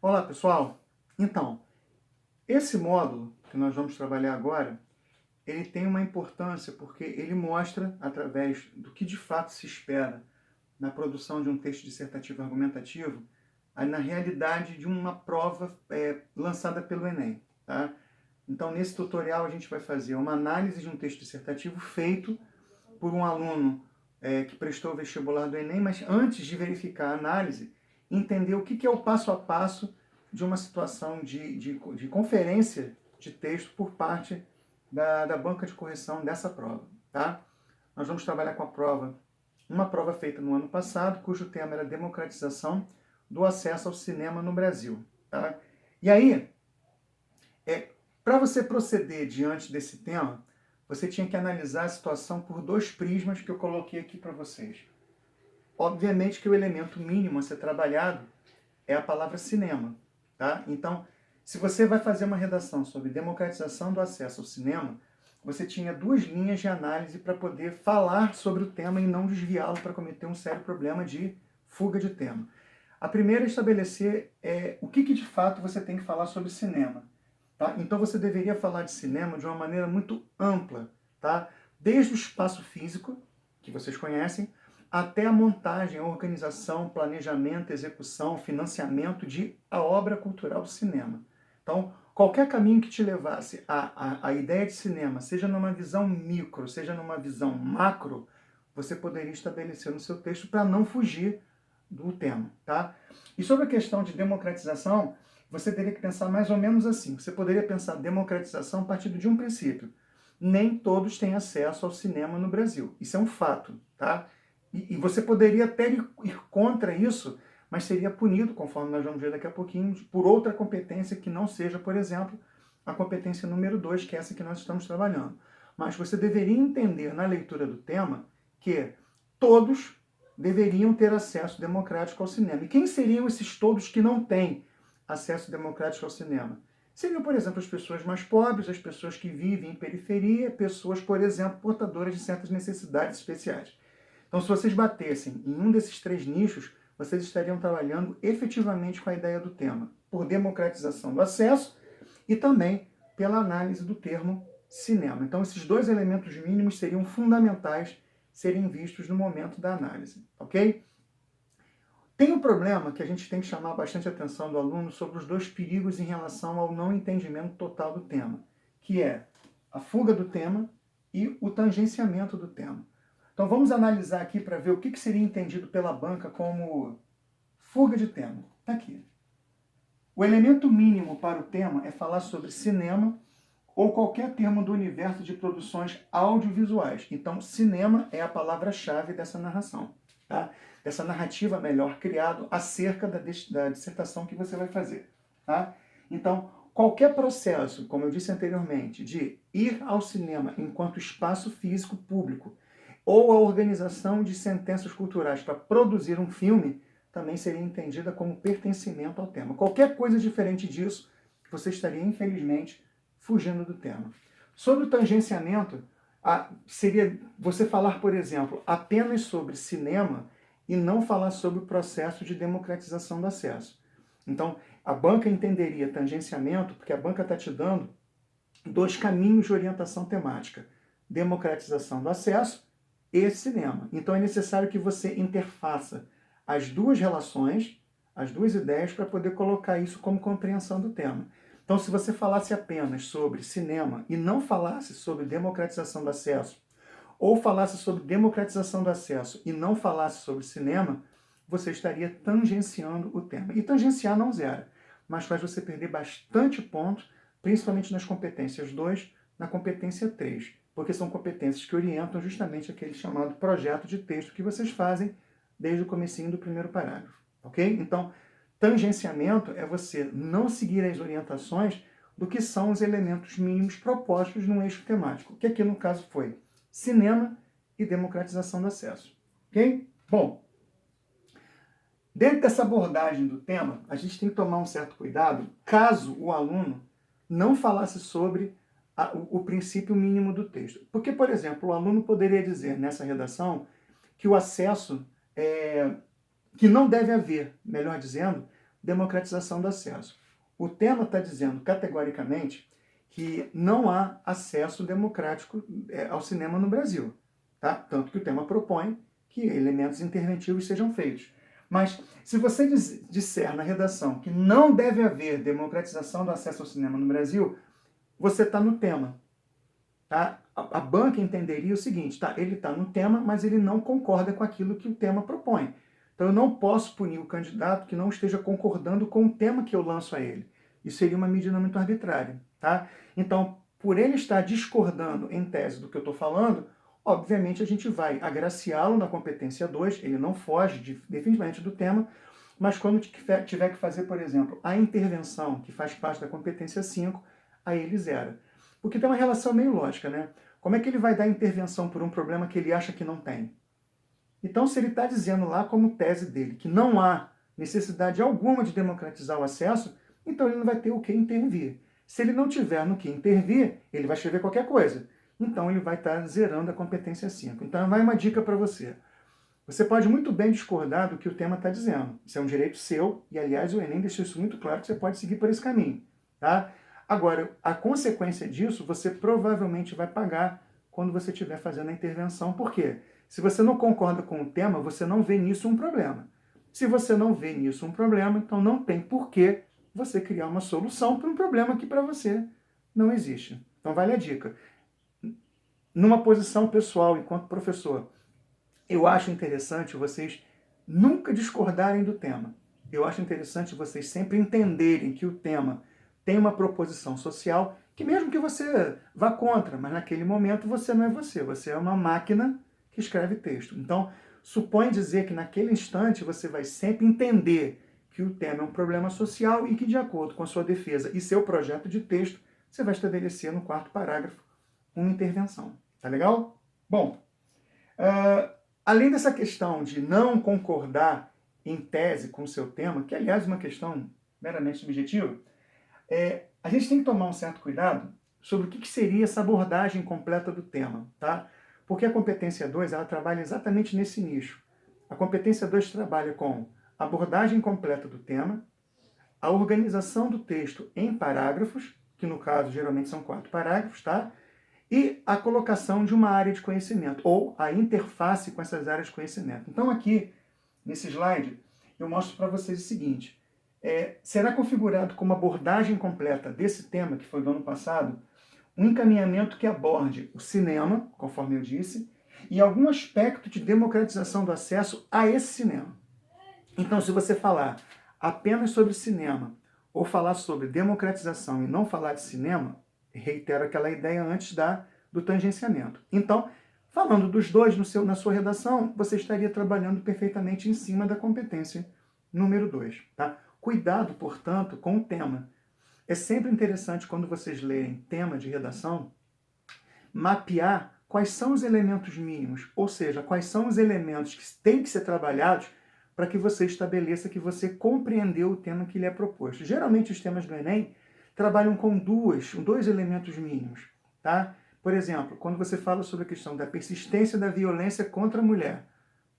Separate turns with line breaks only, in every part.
Olá, pessoal! Então, esse módulo que nós vamos trabalhar agora, ele tem uma importância porque ele mostra, através do que de fato se espera na produção de um texto dissertativo argumentativo, na realidade de uma prova lançada pelo Enem. Tá? Então, nesse tutorial, a gente vai fazer uma análise de um texto dissertativo feito por um aluno que prestou o vestibular do Enem, mas antes de verificar a análise, entender o que é o passo a passo de uma situação de conferência de texto por parte da banca de correção dessa prova. Tá? Nós vamos trabalhar com a prova, uma prova feita no ano passado, cujo tema era democratização do acesso ao cinema no Brasil. Tá? E aí, para você proceder diante desse tema, você tinha que analisar a situação por dois prismas que eu coloquei aqui para vocês. Obviamente que o elemento mínimo a ser trabalhado é a palavra cinema. Tá? Então, se você vai fazer uma redação sobre democratização do acesso ao cinema, você tinha duas linhas de análise para poder falar sobre o tema e não desviá-lo para cometer um sério problema de fuga de tema. A primeira é estabelecer o que de fato você tem que falar sobre cinema. Tá? Então você deveria falar de cinema de uma maneira muito ampla, tá? Desde o espaço físico, que vocês conhecem, até a montagem, a organização, planejamento, execução, financiamento de a obra cultural do cinema. Então, qualquer caminho que te levasse à ideia de cinema, seja numa visão micro, seja numa visão macro, você poderia estabelecer no seu texto para não fugir do tema. Tá? E sobre a questão de democratização, você teria que pensar mais ou menos assim. Você poderia pensar democratização a partir de um princípio. Nem todos têm acesso ao cinema no Brasil. Isso é um fato, tá? E você poderia até ir contra isso, mas seria punido, conforme nós vamos ver daqui a pouquinho, por outra competência que não seja, por exemplo, a competência número 2, que é essa que nós estamos trabalhando. Mas você deveria entender na leitura do tema que todos deveriam ter acesso democrático ao cinema. E quem seriam esses todos que não têm acesso democrático ao cinema? Seriam, por exemplo, as pessoas mais pobres, as pessoas que vivem em periferia, pessoas, por exemplo, portadoras de certas necessidades especiais. Então, se vocês batessem em um desses três nichos, vocês estariam trabalhando efetivamente com a ideia do tema, por democratização do acesso e também pela análise do termo cinema. Então, esses dois elementos mínimos seriam fundamentais serem vistos no momento da análise, ok? Tem um problema que a gente tem que chamar bastante atenção do aluno sobre os dois perigos em relação ao não entendimento total do tema, que é a fuga do tema e o tangenciamento do tema. Então vamos analisar aqui para ver o que seria entendido pela banca como fuga de tema. Está aqui. O elemento mínimo para o tema é falar sobre cinema ou qualquer termo do universo de produções audiovisuais. Então, cinema é a palavra-chave dessa narração, tá? Dessa narrativa melhor criado acerca da dissertação que você vai fazer. Tá? Então, qualquer processo, como eu disse anteriormente, de ir ao cinema enquanto espaço físico público ou a organização de sentenças culturais para produzir um filme, também seria entendida como pertencimento ao tema. Qualquer coisa diferente disso, você estaria, infelizmente, fugindo do tema. Sobre o tangenciamento, seria você falar, por exemplo, apenas sobre cinema e não falar sobre o processo de democratização do acesso. Então, a banca entenderia tangenciamento, porque a banca está te dando dois caminhos de orientação temática: democratização do acesso e cinema. Então, é necessário que você interfaça as duas relações, as duas ideias, para poder colocar isso como compreensão do tema. Então, se você falasse apenas sobre cinema e não falasse sobre democratização do acesso, ou falasse sobre democratização do acesso e não falasse sobre cinema, você estaria tangenciando o tema. E tangenciar não zera, mas faz você perder bastante ponto, principalmente nas competências 2, na competência 3, porque são competências que orientam justamente aquele chamado projeto de texto que vocês fazem desde o comecinho do primeiro parágrafo, ok? Então, tangenciamento é você não seguir as orientações do que são os elementos mínimos propostos num eixo temático, que aqui no caso foi cinema e democratização do acesso, ok? Bom, dentro dessa abordagem do tema, a gente tem que tomar um certo cuidado caso o aluno não falasse sobre o princípio mínimo do texto. Porque, por exemplo, o aluno poderia dizer nessa redação que o acesso que não deve haver, melhor dizendo, democratização do acesso. O tema está dizendo categoricamente que não há acesso democrático ao cinema no Brasil. Tá? Tanto que o tema propõe que elementos interventivos sejam feitos. Mas se você disser na redação que não deve haver democratização do acesso ao cinema no Brasil, você está no tema. Tá? A banca entenderia o seguinte, tá? Ele está no tema, mas ele não concorda com aquilo que o tema propõe. Então eu não posso punir o candidato que não esteja concordando com o tema que eu lanço a ele. Isso seria uma medida muito arbitrária. Tá? Então, por ele estar discordando em tese do que eu estou falando, obviamente a gente vai agraciá-lo na competência 2, ele não foge definitivamente do tema, mas quando tiver que fazer, por exemplo, a intervenção, que faz parte da competência 5, aí ele zera. Porque tem uma relação meio lógica, né? Como é que ele vai dar intervenção por um problema que ele acha que não tem? Então, se ele está dizendo lá como tese dele que não há necessidade alguma de democratizar o acesso, então ele não vai ter o que intervir. Se ele não tiver no que intervir, ele vai escrever qualquer coisa. Então ele vai estar zerando a competência 5. Então vai uma dica para você. Você pode muito bem discordar do que o tema está dizendo. Isso é um direito seu, e aliás o Enem deixou isso muito claro que você pode seguir por esse caminho. Tá? Agora, a consequência disso você provavelmente vai pagar quando você estiver fazendo a intervenção. Por quê? Se você não concorda com o tema, você não vê nisso um problema. Se você não vê nisso um problema, então não tem por que você criar uma solução para um problema que para você não existe. Então vale a dica. Numa posição pessoal, enquanto professor, eu acho interessante vocês nunca discordarem do tema. Eu acho interessante vocês sempre entenderem que o tema tem uma proposição social que mesmo que você vá contra, mas naquele momento você não é você é uma máquina que escreve texto. Então, supõe dizer que naquele instante você vai sempre entender que o tema é um problema social e que, de acordo com a sua defesa e seu projeto de texto, você vai estabelecer no 4º parágrafo uma intervenção. Tá legal? Bom, além dessa questão de não concordar em tese com o seu tema, que aliás é uma questão meramente subjetiva, a gente tem que tomar um certo cuidado sobre o que seria essa abordagem completa do tema, tá? Porque a competência 2, ela trabalha exatamente nesse nicho. A competência 2 trabalha com a abordagem completa do tema, a organização do texto em parágrafos, que no caso geralmente são 4 parágrafos, tá? E a colocação de uma área de conhecimento, ou a interface com essas áreas de conhecimento. Então aqui, nesse slide, eu mostro para vocês o seguinte, será configurado como abordagem completa desse tema, que foi do ano passado, um encaminhamento que aborde o cinema, conforme eu disse, e algum aspecto de democratização do acesso a esse cinema. Então, se você falar apenas sobre cinema, ou falar sobre democratização e não falar de cinema, reitero aquela ideia antes do tangenciamento. Então, falando dos dois na sua redação, você estaria trabalhando perfeitamente em cima da competência número 2. Tá? Cuidado, portanto, com o tema. É sempre interessante, quando vocês lerem tema de redação, mapear quais são os elementos mínimos, ou seja, quais são os elementos que têm que ser trabalhados para que você estabeleça que você compreendeu o tema que lhe é proposto. Geralmente os temas do Enem trabalham com dois elementos mínimos. Tá? Por exemplo, quando você fala sobre a questão da persistência da violência contra a mulher.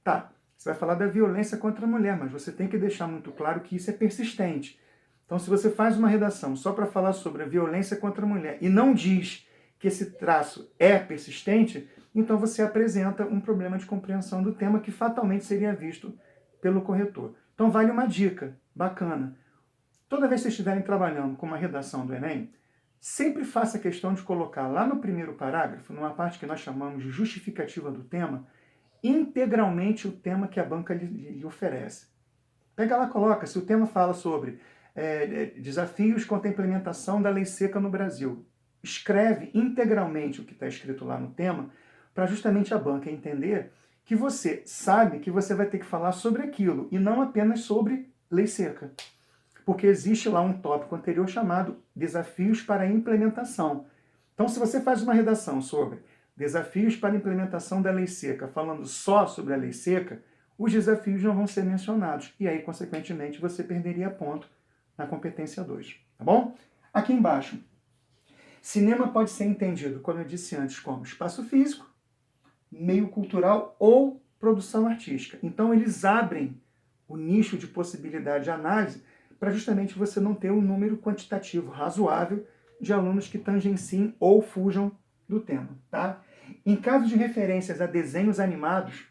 Tá, você vai falar da violência contra a mulher, mas você tem que deixar muito claro que isso é persistente. Então, se você faz uma redação só para falar sobre a violência contra a mulher e não diz que esse traço é persistente, então você apresenta um problema de compreensão do tema que fatalmente seria visto pelo corretor. Então, vale uma dica bacana. Toda vez que vocês estiverem trabalhando com uma redação do Enem, sempre faça questão de colocar lá no 1º parágrafo, numa parte que nós chamamos de justificativa do tema, integralmente o tema que a banca lhe oferece. Pega lá, coloca, se o tema fala sobre desafios contra a implementação da lei seca no Brasil, escreve integralmente o que está escrito lá no tema, para justamente a banca entender que você sabe que você vai ter que falar sobre aquilo, e não apenas sobre lei seca. Porque existe lá um tópico anterior chamado desafios para a implementação. Então, se você faz uma redação sobre desafios para a implementação da lei seca, falando só sobre a lei seca, os desafios não vão ser mencionados. E aí, consequentemente, você perderia ponto na competência 2. Tá bom? Aqui embaixo, cinema pode ser entendido, como eu disse antes, como espaço físico, meio cultural ou produção artística. Então, eles abrem o nicho de possibilidade de análise para justamente você não ter um número quantitativo razoável de alunos que tangenciem ou fujam do tema, tá? Em caso de referências a desenhos animados,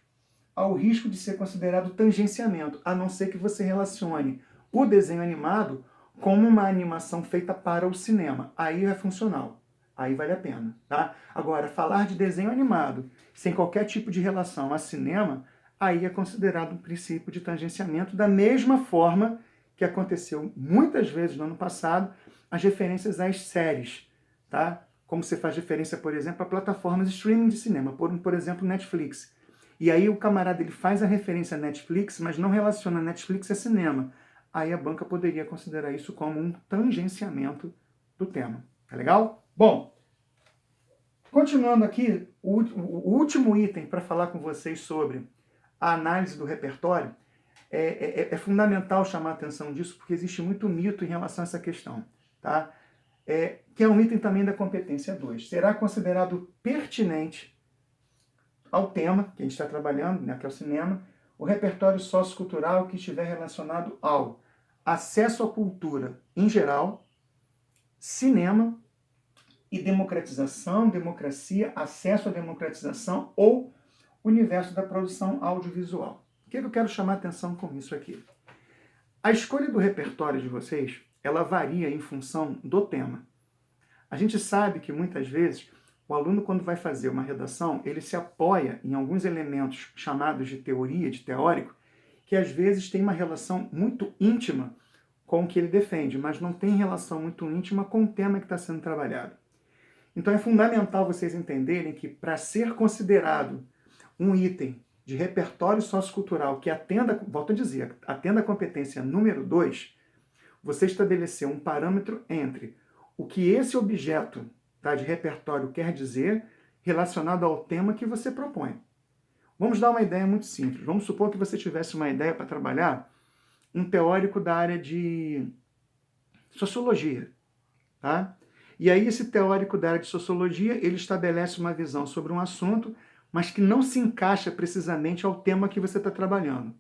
há o risco de ser considerado tangenciamento, a não ser que você relacione o desenho animado como uma animação feita para o cinema. Aí é funcional, aí vale a pena, tá? Agora, falar de desenho animado sem qualquer tipo de relação a cinema, aí é considerado um princípio de tangenciamento, da mesma forma que aconteceu muitas vezes no ano passado, as referências às séries, tá? Como você faz referência, por exemplo, a plataformas de streaming de cinema, por exemplo, Netflix. E aí o camarada ele faz a referência a Netflix, mas não relaciona Netflix a cinema. Aí a banca poderia considerar isso como um tangenciamento do tema. Tá legal? Bom, continuando aqui, o último item para falar com vocês sobre a análise do repertório, é fundamental chamar a atenção disso, porque existe muito mito em relação a essa questão, tá? Que é um item também da competência 2. Será considerado pertinente ao tema que a gente está trabalhando, né, que é o cinema, o repertório sociocultural que estiver relacionado ao acesso à cultura em geral, cinema e democratização, democracia, acesso à democratização ou universo da produção audiovisual. O que eu quero chamar a atenção com isso aqui? A escolha do repertório de vocês, ela varia em função do tema. A gente sabe que muitas vezes o aluno, quando vai fazer uma redação, ele se apoia em alguns elementos chamados de teoria, de teórico, que às vezes tem uma relação muito íntima com o que ele defende, mas não tem relação muito íntima com o tema que está sendo trabalhado. Então é fundamental vocês entenderem que para ser considerado um item de repertório sociocultural que atenda, volto a dizer, atenda a competência número 2, você estabeleceu um parâmetro entre o que esse objeto, tá, de repertório quer dizer relacionado ao tema que você propõe. Vamos dar uma ideia muito simples. Vamos supor que você tivesse uma ideia para trabalhar um teórico da área de sociologia, tá? E aí esse teórico da área de sociologia, ele estabelece uma visão sobre um assunto, mas que não se encaixa precisamente ao tema que você está trabalhando.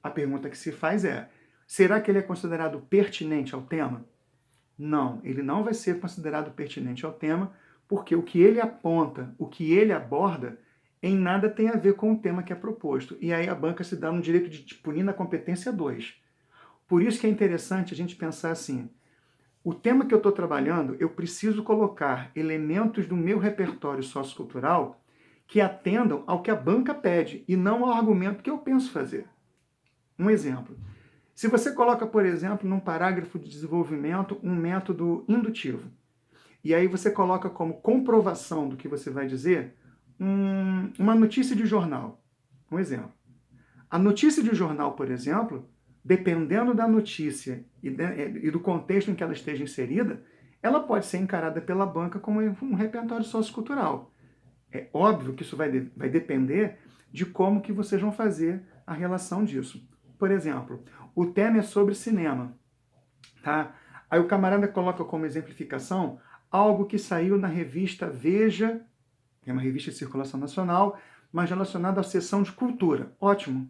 A pergunta que se faz é, será que ele é considerado pertinente ao tema? Não, ele não vai ser considerado pertinente ao tema, porque o que ele aponta, o que ele aborda, em nada tem a ver com o tema que é proposto. E aí a banca se dá no direito de punir na competência 2. Por isso que é interessante a gente pensar assim, o tema que eu estou trabalhando, eu preciso colocar elementos do meu repertório sociocultural que atendam ao que a banca pede e não ao argumento que eu penso fazer. Um exemplo. Se você coloca, por exemplo, num parágrafo de desenvolvimento um método indutivo, e aí você coloca como comprovação do que você vai dizer uma notícia de jornal, um exemplo. A notícia de jornal, por exemplo, dependendo da notícia e do contexto em que ela esteja inserida, ela pode ser encarada pela banca como um repertório sociocultural. É óbvio que isso vai depender de como que vocês vão fazer a relação disso. Por exemplo, o tema é sobre cinema, tá? Aí o camarada coloca como exemplificação algo que saiu na revista Veja, que é uma revista de circulação nacional, mas relacionada à seção de cultura. Ótimo.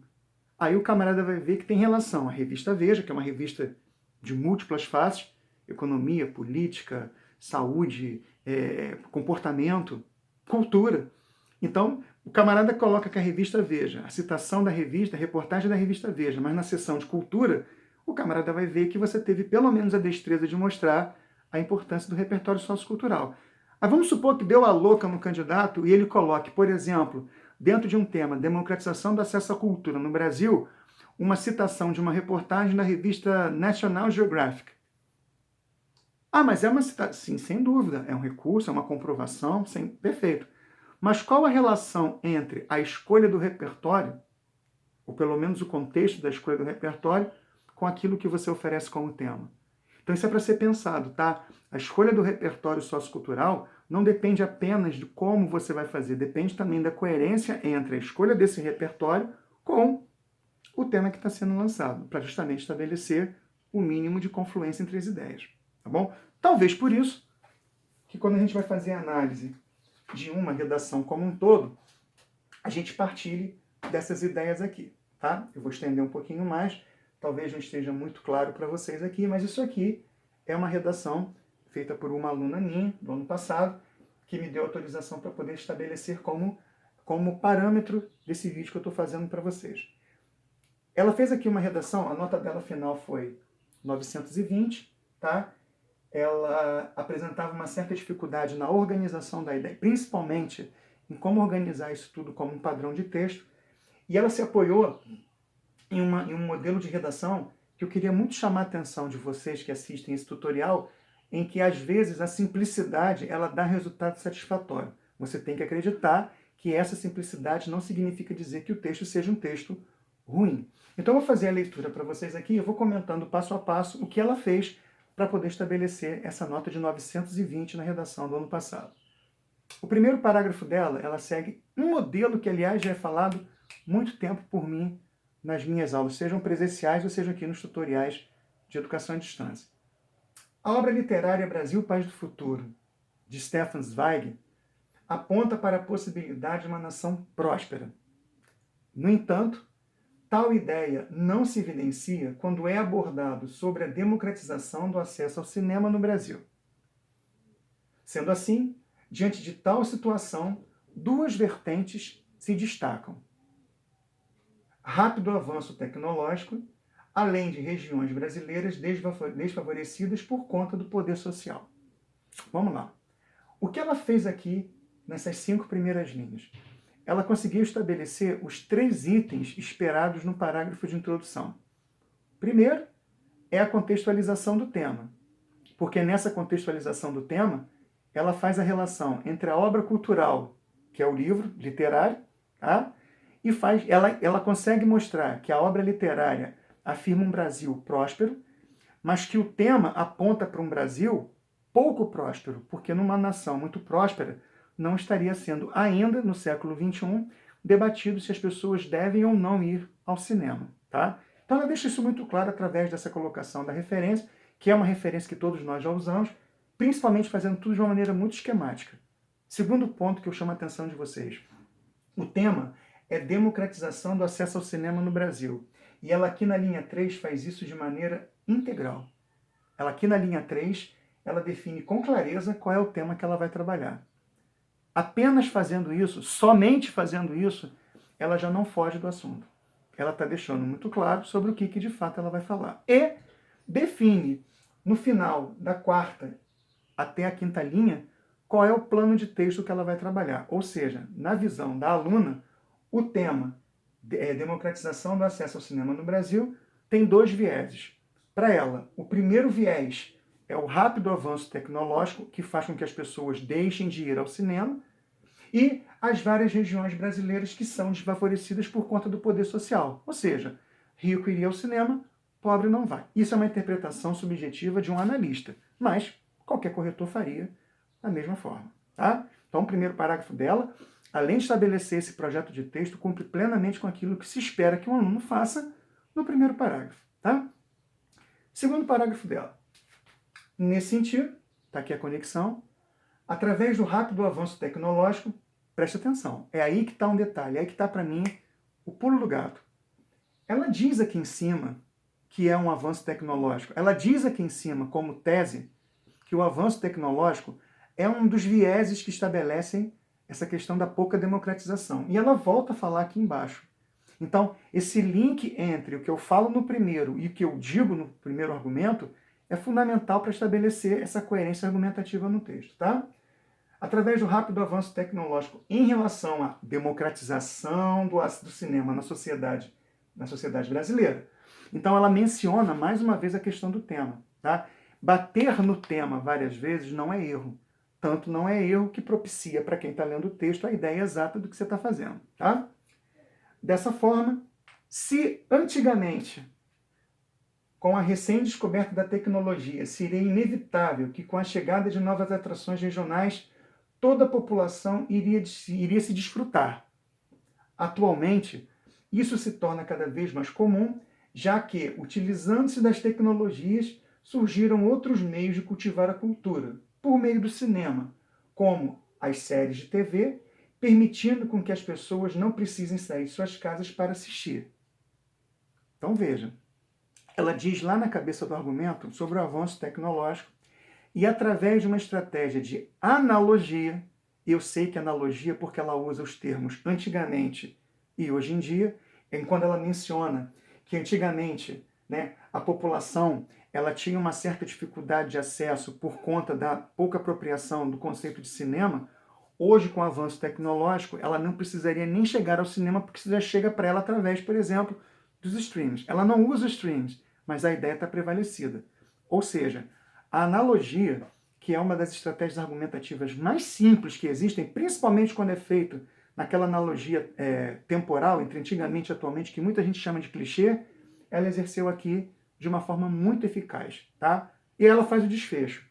Aí o camarada vai ver que tem relação. A revista Veja, que é uma revista de múltiplas faces, economia, política, saúde, comportamento, cultura. Então, o camarada coloca que a revista Veja, a citação da revista, a reportagem da revista Veja, mas na seção de cultura, o camarada vai ver que você teve pelo menos a destreza de mostrar a importância do repertório sociocultural. Mas vamos supor que deu a louca no candidato e ele coloque, por exemplo, dentro de um tema, democratização do acesso à cultura no Brasil, uma citação de uma reportagem da revista National Geographic. Ah, mas é uma citação, sim, sem dúvida, é um recurso, é uma comprovação, sim, perfeito. Mas qual a relação entre a escolha do repertório, ou pelo menos o contexto da escolha do repertório, com aquilo que você oferece como tema? Então isso é para ser pensado, tá? A escolha do repertório sociocultural não depende apenas de como você vai fazer, depende também da coerência entre a escolha desse repertório com o tema que está sendo lançado, para justamente estabelecer o mínimo de confluência entre as ideias, tá bom? Talvez por isso que quando a gente vai fazer a análise de uma redação como um todo, a gente partilhe dessas ideias aqui, tá? Eu vou estender um pouquinho mais talvez não esteja muito claro para vocês aqui, mas isso aqui é uma redação feita por uma aluna minha, do ano passado, que me deu autorização para poder estabelecer como parâmetro desse vídeo que eu estou fazendo para vocês. Ela fez aqui uma redação, a nota dela final foi 920, tá? Ela apresentava uma certa dificuldade na organização da ideia, principalmente em como organizar isso tudo como um padrão de texto, e ela se apoiou em um modelo de redação que eu queria muito chamar a atenção de vocês que assistem esse tutorial, em que às vezes a simplicidade ela dá resultado satisfatório. Você tem que acreditar que essa simplicidade não significa dizer que o texto seja um texto ruim. Então eu vou fazer a leitura para vocês aqui, eu vou comentando passo a passo o que ela fez para poder estabelecer essa nota de 920 na redação do ano passado. O primeiro parágrafo dela, ela segue um modelo que, aliás, já é falado muito tempo por mim nas minhas aulas, sejam presenciais ou sejam aqui nos tutoriais de educação à distância. A obra literária Brasil, País do Futuro, de Stefan Zweig, aponta para a possibilidade de uma nação próspera. No entanto, tal ideia não se evidencia quando é abordado sobre a democratização do acesso ao cinema no Brasil. Sendo assim, diante de tal situação, duas vertentes se destacam. Rápido avanço tecnológico, além de regiões brasileiras desfavorecidas por conta do poder social. Vamos lá. O que ela fez aqui nessas 5 primeiras linhas? Ela conseguiu estabelecer os 3 itens esperados no parágrafo de introdução. Primeiro, é a contextualização do tema, porque nessa contextualização do tema, ela faz a relação entre a obra cultural, que é o livro literário, tá? E ela consegue mostrar que a obra literária afirma um Brasil próspero, mas que o tema aponta para um Brasil pouco próspero, porque numa nação muito próspera não estaria sendo ainda, no século XXI, debatido se as pessoas devem ou não ir ao cinema. Tá? Então ela deixa isso muito claro através dessa colocação da referência, que é uma referência que todos nós já usamos, principalmente fazendo tudo de uma maneira muito esquemática. Segundo ponto que eu chamo a atenção de vocês. O tema é democratização do acesso ao cinema no Brasil. E ela aqui na linha 3 faz isso de maneira integral. Ela aqui na linha 3, ela define com clareza qual é o tema que ela vai trabalhar. Apenas fazendo isso, somente fazendo isso, ela já não foge do assunto. Ela está deixando muito claro sobre o que de fato ela vai falar. E define, no final da 4ª até a 5ª linha, qual é o plano de texto que ela vai trabalhar. Ou seja, na visão da aluna, o tema democratização do acesso ao cinema no Brasil tem 2 vieses. Para ela, o primeiro viés é o rápido avanço tecnológico que faz com que as pessoas deixem de ir ao cinema e as várias regiões brasileiras que são desfavorecidas por conta do poder social. Ou seja, rico iria ao cinema, pobre não vai. Isso é uma interpretação subjetiva de um analista, mas qualquer corretor faria da mesma forma. Tá? Então, o primeiro parágrafo dela, além de estabelecer esse projeto de texto, cumpre plenamente com aquilo que se espera que um aluno faça no primeiro parágrafo. Tá? Segundo parágrafo dela. Nesse sentido, está aqui a conexão, através do rápido avanço tecnológico, preste atenção, é aí que está um detalhe, é aí que está para mim o pulo do gato. Ela diz aqui em cima que é um avanço tecnológico, ela diz aqui em cima como tese que o avanço tecnológico é um dos vieses que estabelecem essa questão da pouca democratização. E ela volta a falar aqui embaixo. Então, esse link entre o que eu falo no primeiro e o que eu digo no primeiro argumento é fundamental para estabelecer essa coerência argumentativa no texto, tá? Através do rápido avanço tecnológico em relação à democratização do cinema na sociedade brasileira. Então ela menciona mais uma vez a questão do tema, tá? Bater no tema várias vezes não é erro. Tanto não é erro que propicia para quem está lendo o texto a ideia exata do que você está fazendo, tá? Dessa forma, se antigamente, com a recém-descoberta da tecnologia, seria inevitável que com a chegada de novas atrações regionais, toda a população iria se desfrutar. Atualmente, isso se torna cada vez mais comum, já que, utilizando-se das tecnologias, surgiram outros meios de cultivar a cultura, por meio do cinema, como as séries de TV, permitindo com que as pessoas não precisem sair de suas casas para assistir. Então veja, ela diz lá na cabeça do argumento sobre o avanço tecnológico e através de uma estratégia de analogia, eu sei que analogia porque ela usa os termos antigamente e hoje em dia, quando ela menciona que antigamente, né, a população ela tinha uma certa dificuldade de acesso por conta da pouca apropriação do conceito de cinema, hoje com o avanço tecnológico, ela não precisaria nem chegar ao cinema porque já chega para ela através, por exemplo, dos streams. Ela não usa os streams, mas a ideia está prevalecida. Ou seja, a analogia, que é uma das estratégias argumentativas mais simples que existem, principalmente quando é feito naquela analogia temporal entre antigamente e atualmente, que muita gente chama de clichê, ela exerceu aqui de uma forma muito eficaz, tá? E ela faz o desfecho.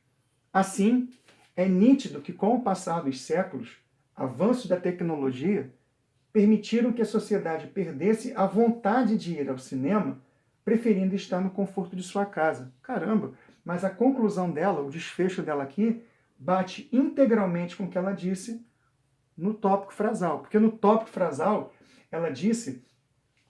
Assim, é nítido que com o passar dos séculos, avanços da tecnologia permitiram que a sociedade perdesse a vontade de ir ao cinema, preferindo estar no conforto de sua casa. Caramba, mas a conclusão dela, o desfecho dela aqui, bate integralmente com o que ela disse no tópico frasal. Porque no tópico frasal, ela disse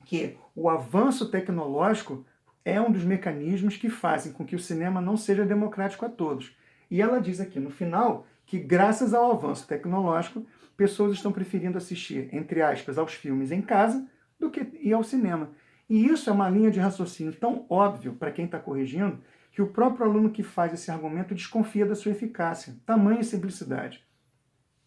que o avanço tecnológico é um dos mecanismos que fazem com que o cinema não seja democrático a todos. E ela diz aqui no final que, graças ao avanço tecnológico, pessoas estão preferindo assistir, entre aspas, aos filmes em casa do que ir ao cinema. E isso é uma linha de raciocínio tão óbvio para quem está corrigindo que o próprio aluno que faz esse argumento desconfia da sua eficácia. Tamanha simplicidade.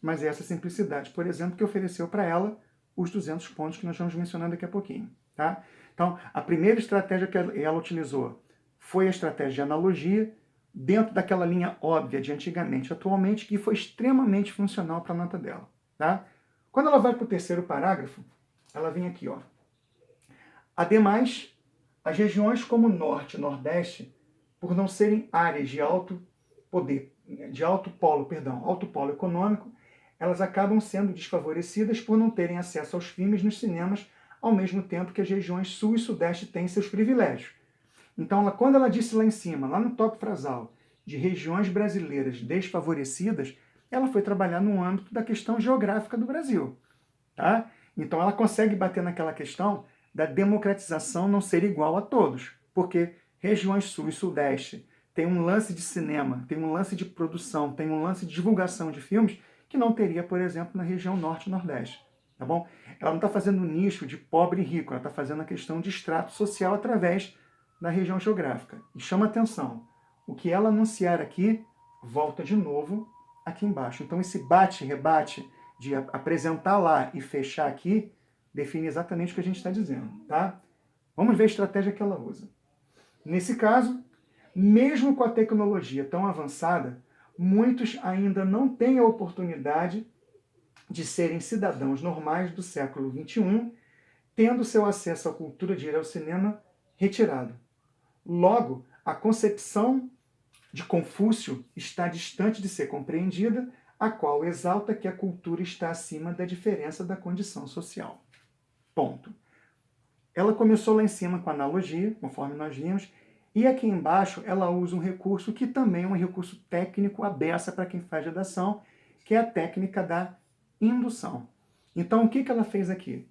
Mas é essa simplicidade, por exemplo, que ofereceu para ela os 200 pontos que nós vamos mencionar daqui a pouquinho. Tá? Então, a primeira estratégia que ela utilizou foi a estratégia de analogia, dentro daquela linha óbvia de antigamente e atualmente, que foi extremamente funcional para a nota dela. Tá? Quando ela vai para o terceiro parágrafo, ela vem aqui, ó. Ademais, as regiões como Norte e Nordeste, por não serem áreas de alto polo econômico, elas acabam sendo desfavorecidas por não terem acesso aos filmes nos cinemas, ao mesmo tempo que as regiões Sul e Sudeste têm seus privilégios. Então, quando ela disse lá em cima, lá no top frasal, de regiões brasileiras desfavorecidas, ela foi trabalhar no âmbito da questão geográfica do Brasil. Tá? Então, ela consegue bater naquela questão da democratização não ser igual a todos, porque regiões Sul e Sudeste tem um lance de cinema, tem um lance de produção, tem um lance de divulgação de filmes que não teria, por exemplo, na região Norte e Nordeste. Tá bom? Ela não está fazendo um nicho de pobre e rico, ela está fazendo a questão de extrato social através da região geográfica. E chama atenção, o que ela anunciar aqui, volta de novo aqui embaixo. Então esse bate-rebate de apresentar lá e fechar aqui, define exatamente o que a gente está dizendo, tá? Vamos ver a estratégia que ela usa. Nesse caso, mesmo com a tecnologia tão avançada, muitos ainda não têm a oportunidade de serem cidadãos normais do século XXI, tendo seu acesso à cultura de ir ao cinema retirado. Logo, a concepção de Confúcio está distante de ser compreendida, a qual exalta que a cultura está acima da diferença da condição social. Ponto. Ela começou lá em cima com a analogia, conforme nós vimos, e aqui embaixo ela usa um recurso que também é um recurso técnico à beça para quem faz redação, que é a técnica da indução. Então, o que ela fez aqui?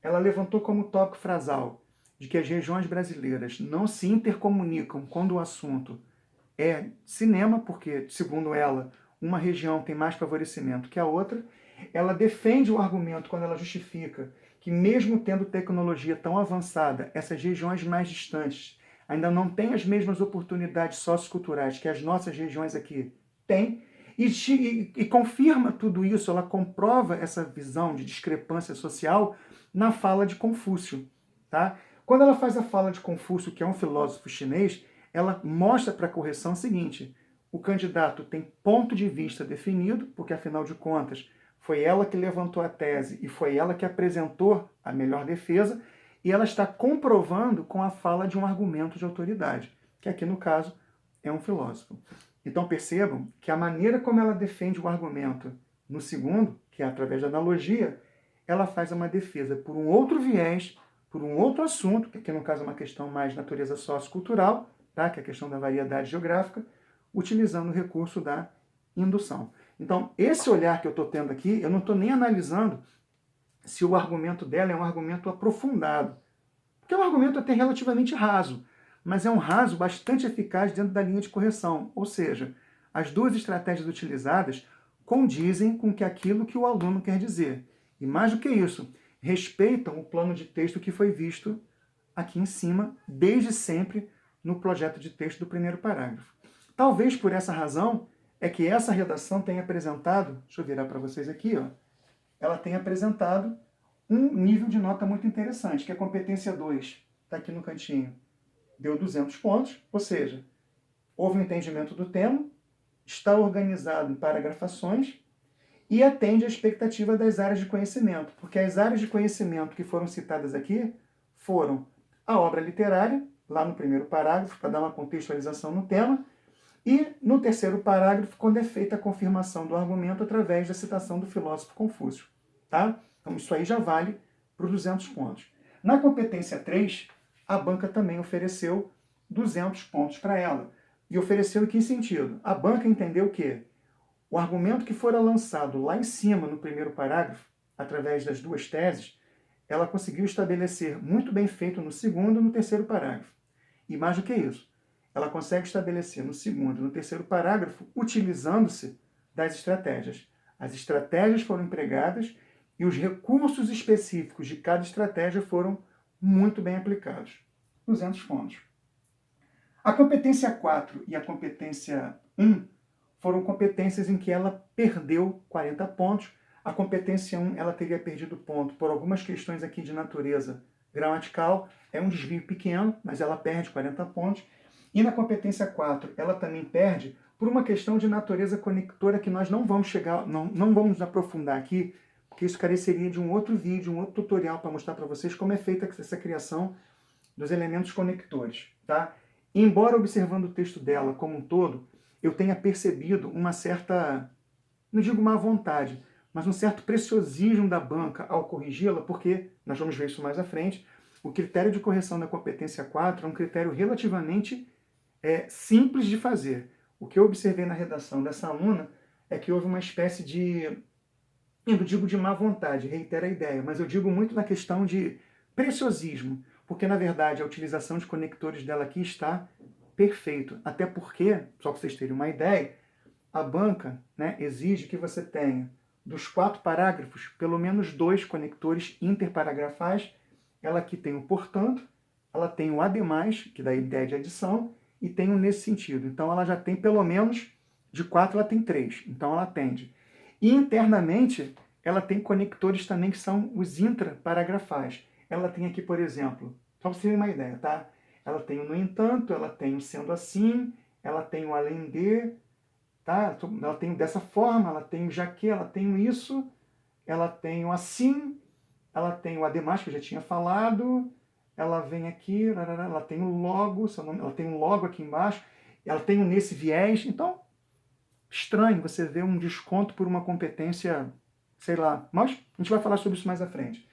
Ela levantou como tópico frasal de que as regiões brasileiras não se intercomunicam quando o assunto é cinema, porque, segundo ela, uma região tem mais favorecimento que a outra. Ela defende o argumento quando ela justifica que, mesmo tendo tecnologia tão avançada, essas regiões mais distantes ainda não têm as mesmas oportunidades socioculturais que as nossas regiões aqui têm, e confirma tudo isso, ela comprova essa visão de discrepância social na fala de Confúcio. Tá? Quando ela faz a fala de Confúcio, que é um filósofo chinês, ela mostra para a correção o seguinte: o candidato tem ponto de vista definido, porque afinal de contas foi ela que levantou a tese e foi ela que apresentou a melhor defesa, e ela está comprovando com a fala de um argumento de autoridade, que aqui no caso é um filósofo. Então percebam que a maneira como ela defende o argumento no segundo, que é através da analogia, ela faz uma defesa por um outro viés, por um outro assunto, que aqui no caso é uma questão mais de natureza sociocultural, tá? Que é a questão da variedade geográfica, utilizando o recurso da indução. Então, esse olhar que eu estou tendo aqui, eu não estou nem analisando se o argumento dela é um argumento aprofundado, porque é um argumento até relativamente raso, mas é um raso bastante eficaz dentro da linha de correção, ou seja, as duas estratégias utilizadas condizem com aquilo que o aluno quer dizer. E mais do que isso, respeitam o plano de texto que foi visto aqui em cima, desde sempre, no projeto de texto do primeiro parágrafo. Talvez por essa razão é que essa redação tenha apresentado, deixa eu virar para vocês aqui, ó, ela tem apresentado um nível de nota muito interessante, que é a competência 2, está aqui no cantinho, deu 200 pontos, ou seja, houve um entendimento do tema, está organizado em paragrafações e atende à expectativa das áreas de conhecimento, porque as áreas de conhecimento que foram citadas aqui foram a obra literária, lá no primeiro parágrafo, para dar uma contextualização no tema, e no terceiro parágrafo, quando é feita a confirmação do argumento através da citação do filósofo Confúcio. Tá? Então isso aí já vale para os 200 pontos. Na competência 3, a banca também ofereceu 200 pontos para ela. E ofereceu em que sentido? A banca entendeu que o argumento que fora lançado lá em cima, no primeiro parágrafo, através das duas teses, ela conseguiu estabelecer muito bem feito no segundo e no terceiro parágrafo. E mais do que isso, ela consegue estabelecer no segundo e no terceiro parágrafo utilizando-se das estratégias. As estratégias foram empregadas e os recursos específicos de cada estratégia foram muito bem aplicados. 200 pontos. A competência 4 e a competência 1 foram competências em que ela perdeu 40 pontos. A competência 1 ela teria perdido ponto por algumas questões aqui de natureza gramatical. É um desvio pequeno, mas ela perde 40 pontos. E na competência 4 ela também perde por uma questão de natureza conectora que nós não vamos não vamos aprofundar aqui, porque isso careceria de um outro vídeo, um outro tutorial para mostrar para vocês como é feita essa criação dos elementos conectores. Tá? Embora observando o texto dela como um todo, eu tenha percebido uma certa, não digo má vontade, mas um certo preciosismo da banca ao corrigi-la, porque, nós vamos ver isso mais à frente, o critério de correção da competência 4 é um critério relativamente simples de fazer. O que eu observei na redação dessa aluna é que houve uma espécie de, eu não digo de má vontade, reitero a ideia, mas eu digo muito na questão de preciosismo, porque, na verdade, a utilização de conectores dela aqui está perfeito. Até porque, só para vocês terem uma ideia, a banca, né, exige que você tenha, dos 4 parágrafos, pelo menos 2 conectores interparagrafais. Ela aqui tem o portanto, ela tem o ademais, que dá a ideia de adição, e tem o nesse sentido. Então, ela já tem pelo menos, de 4, ela tem 3. Então, ela atende. E, internamente, ela tem conectores também que são os intraparagrafais. Ela tem aqui, por exemplo, só para vocês terem uma ideia, tá? Ela tem o no entanto, ela tem o sendo assim, ela tem o além de, tá? Ela tem dessa forma, ela tem o já que, ela tem o isso, ela tem o assim, ela tem o ademais, que eu já tinha falado, ela vem aqui, ela tem o logo, ela tem um logo aqui embaixo, ela tem o nesse viés. Então, estranho você ver um desconto por uma competência, sei lá, mas a gente vai falar sobre isso mais à frente.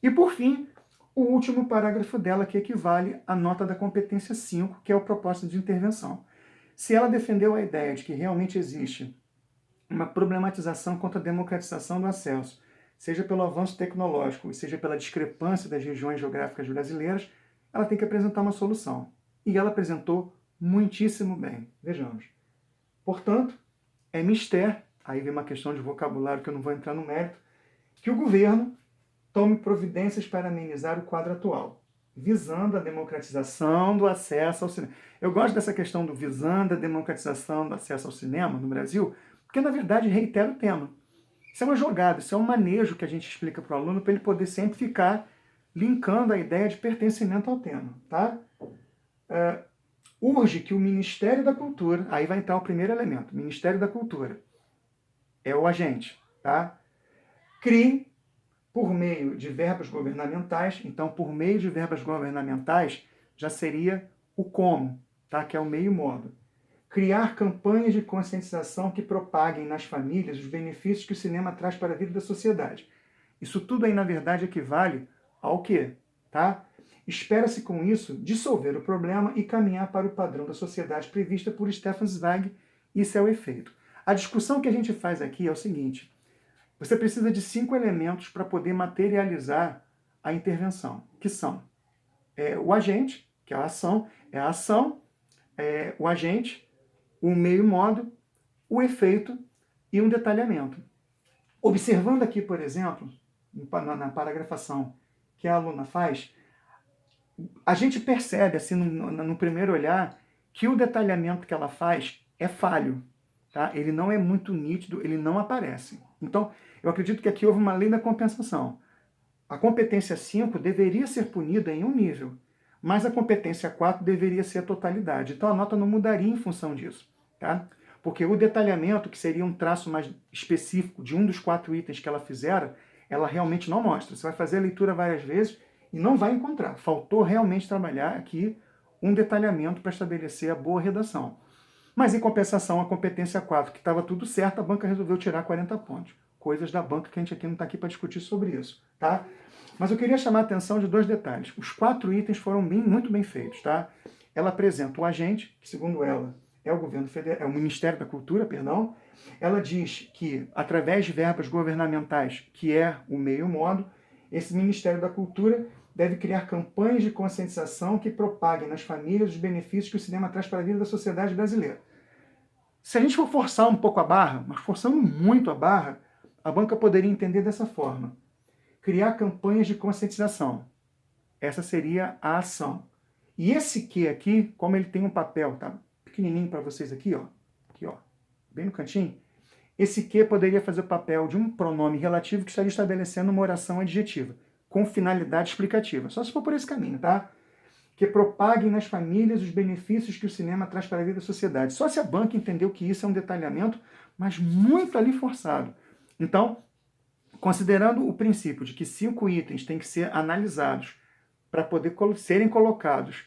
E, por fim, o último parágrafo dela, que equivale à nota da competência 5, que é o propósito de intervenção. Se ela defendeu a ideia de que realmente existe uma problematização contra a democratização do acesso, seja pelo avanço tecnológico e seja pela discrepância das regiões geográficas brasileiras, ela tem que apresentar uma solução. E ela apresentou muitíssimo bem. Vejamos. Portanto, é mister, aí vem uma questão de vocabulário que eu não vou entrar no mérito, que o governo tome providências para amenizar o quadro atual, visando a democratização do acesso ao cinema. Eu gosto dessa questão do visando a democratização do acesso ao cinema no Brasil, porque, na verdade, reitera o tema. Isso é uma jogada, isso é um manejo que a gente explica para o aluno para ele poder sempre ficar linkando a ideia de pertencimento ao tema. Tá? Urge que o Ministério da Cultura, aí vai entrar o primeiro elemento, o Ministério da Cultura, é o agente, tá? Crie por meio de verbas governamentais. Então, por meio de verbas governamentais, já seria o como, tá? Que é o meio modo. Criar campanhas de conscientização que propaguem nas famílias os benefícios que o cinema traz para a vida da sociedade. Isso tudo aí, na verdade, equivale ao quê? Tá? Espera-se com isso dissolver o problema e caminhar para o padrão da sociedade prevista por Stefan Zweig. Isso é o efeito. A discussão que a gente faz aqui é o seguinte: você precisa de 5 elementos para poder materializar a intervenção, que são o agente, que a ação o agente, o meio modo, o efeito e um detalhamento. Observando aqui, por exemplo, na paragrafação que a aluna faz, a gente percebe, assim, no primeiro olhar, que o detalhamento que ela faz é falho. Tá? Ele não é muito nítido, ele não aparece. Então, eu acredito que aqui houve uma lei da compensação. A competência 5 deveria ser punida em um nível, mas a competência 4 deveria ser a totalidade. Então, a nota não mudaria em função disso. Tá? Porque o detalhamento, que seria um traço mais específico de um dos 4 itens que ela fizera, ela realmente não mostra. Você vai fazer a leitura várias vezes e não vai encontrar. Faltou realmente trabalhar aqui um detalhamento para estabelecer a boa redação. Mas, em compensação, a competência 4, que estava tudo certo, a banca resolveu tirar 40 pontos. Coisas da banca que a gente aqui não está aqui para discutir sobre isso. Tá? Mas eu queria chamar a atenção de 2 detalhes. Os 4 itens foram muito bem feitos. Tá? Ela apresenta o agente, que segundo ela é o governo federal, é o Ministério da Cultura, perdão. Ela diz que, através de verbas governamentais, que é o meio modo, esse Ministério da Cultura deve criar campanhas de conscientização que propaguem nas famílias os benefícios que o cinema traz para a vida da sociedade brasileira. Se a gente for forçar um pouco a barra, mas forçando muito a barra, a banca poderia entender dessa forma. Criar campanhas de conscientização. Essa seria a ação. E esse que aqui, como ele tem um papel, tá pequenininho para vocês aqui, ó, bem no cantinho, esse que poderia fazer o papel de um pronome relativo que estaria estabelecendo uma oração adjetiva, com finalidade explicativa. Só se for por esse caminho, tá? Que propaguem nas famílias os benefícios que o cinema traz para a vida da sociedade. Só se a banca entendeu que isso é um detalhamento, mas muito ali forçado. Então, considerando o princípio de que 5 itens têm que ser analisados para poder serem colocados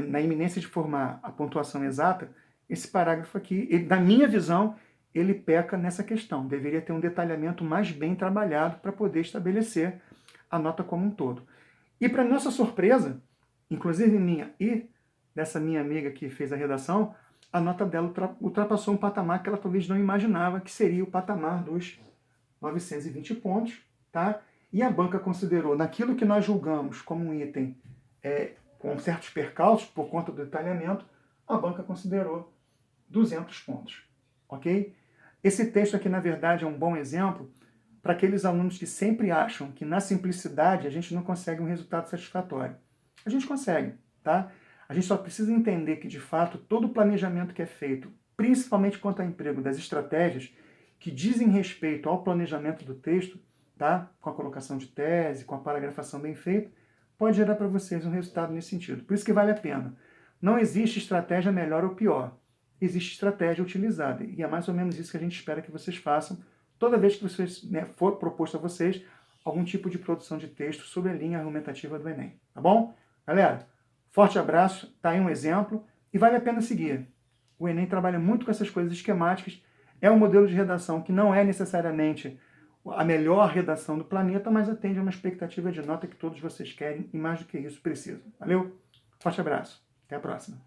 na iminência de formar a pontuação exata, esse parágrafo aqui, na minha visão, ele peca nessa questão. Deveria ter um detalhamento mais bem trabalhado para poder estabelecer a nota como um todo. E para nossa surpresa, inclusive minha e dessa minha amiga que fez a redação, a nota dela ultrapassou um patamar que ela talvez não imaginava, que seria o patamar dos 920 pontos, tá? E a banca considerou, naquilo que nós julgamos como um item com certos percalços por conta do detalhamento, a banca considerou 200 pontos, ok? Esse texto aqui, na verdade, é um bom exemplo para aqueles alunos que sempre acham que na simplicidade a gente não consegue um resultado satisfatório. A gente consegue, tá? A gente só precisa entender que, de fato, todo o planejamento que é feito, principalmente quanto ao emprego das estratégias que dizem respeito ao planejamento do texto, tá? Com a colocação de tese, com a paragrafação bem feita, pode gerar para vocês um resultado nesse sentido. Por isso que vale a pena. Não existe estratégia melhor ou pior. Existe estratégia utilizada. E é mais ou menos isso que a gente espera que vocês façam toda vez que vocês, for proposto a vocês algum tipo de produção de texto sobre a linha argumentativa do Enem. Tá bom? Galera, forte abraço. Tá aí um exemplo. E vale a pena seguir. O Enem trabalha muito com essas coisas esquemáticas. É um modelo de redação que não é necessariamente a melhor redação do planeta, mas atende a uma expectativa de nota que todos vocês querem e mais do que isso precisam. Valeu? Forte abraço. Até a próxima.